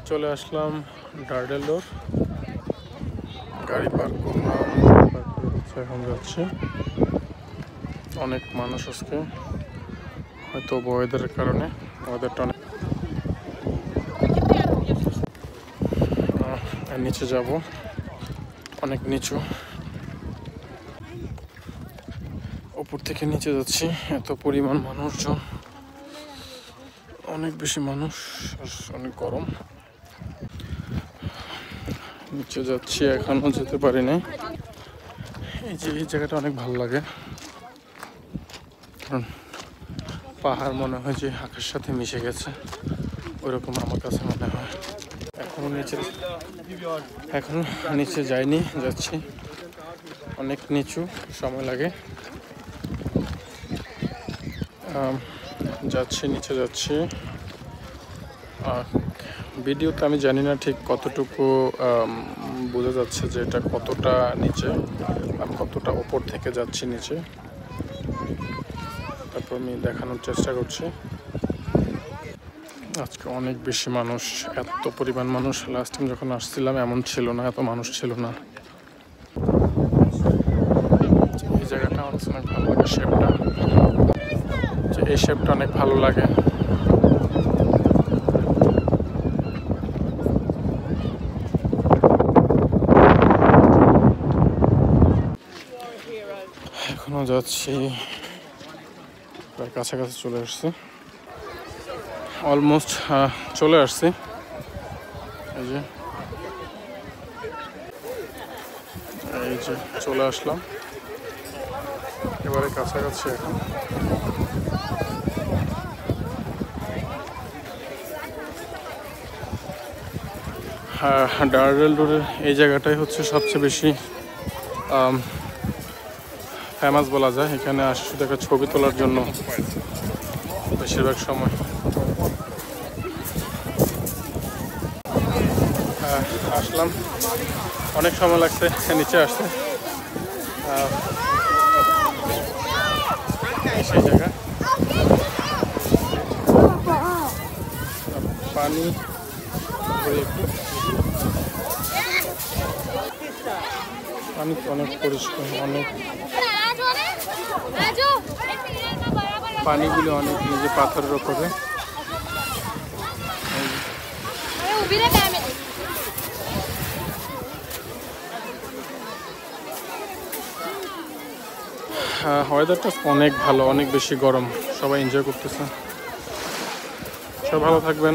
চলে আসলাম ডার্ডেলোর, গাড়ি পার্ক করলাম, এখন যাচ্ছি। অনেক মানুষ আজকে, হয়তো ওয়েদারের কারণে, ওয়েদারটা অনেক। নিচে যাব, অনেক নিচু, উপর থেকে নিচে যাচ্ছি। এত পরিমাণ মানুষজন, অনেক বেশি মানুষ, অনেক গরম। নিচে যাচ্ছি, এখনো যেতে পারি নাই। এই যে এই জায়গাটা অনেক ভালো লাগে, কারণ পাহাড় মনে হয় যে আকাশের সাথে মিশে গেছে, ওইরকম আমার কাছে মনে হয়। এখনো নিচে যাইনি, যাচ্ছি। অনেক নিচু, সময় লাগে। যাচ্ছি, নিচে যাচ্ছি। ভিডিওতে আমি জানি না ঠিক কতটুকু বোঝা যাচ্ছে যে এটা কতটা নিচে আর কতটা ওপর থেকে যাচ্ছি নিচে। তারপর আমি দেখানোর চেষ্টা করছি। আজকে অনেক বেশি মানুষ, এত পরিমাণ মানুষ। লাস্ট টাইম যখন আসছিলাম এমন ছিল না, এত মানুষ ছিল না। এই জায়গাটা আমার অনেক ভালো লাগে, শেপটা, এই শেপটা অনেক ভালো লাগে। এখনো যাচ্ছি, প্রায় কাছাকাছি চলে আসছি, অলমোস্ট চলে আসছি। এই যে চলে আসলাম, এবারে কাছাকাছি। এখন ডার্ডেল রোডের এই জায়গাটাই হচ্ছে সবচেয়ে বেশি ফেমাস বলা যায়। এখানে আসে শুধু একটা ছবি তোলার জন্য বেশিরভাগ সময়। আসলাম, অনেক সময় লাগছে নিচে আসতে। সেই জায়গা পানি একটু, পানি অনেক পরিষ্কার, অনেক পানিগুলো অনেক নিজে পাথরের ওপরে। ওয়েদারটা অনেক ভালো, অনেক বেশি গরম, সবাই এনজয় করতেছে। সবাই ভালো থাকবেন।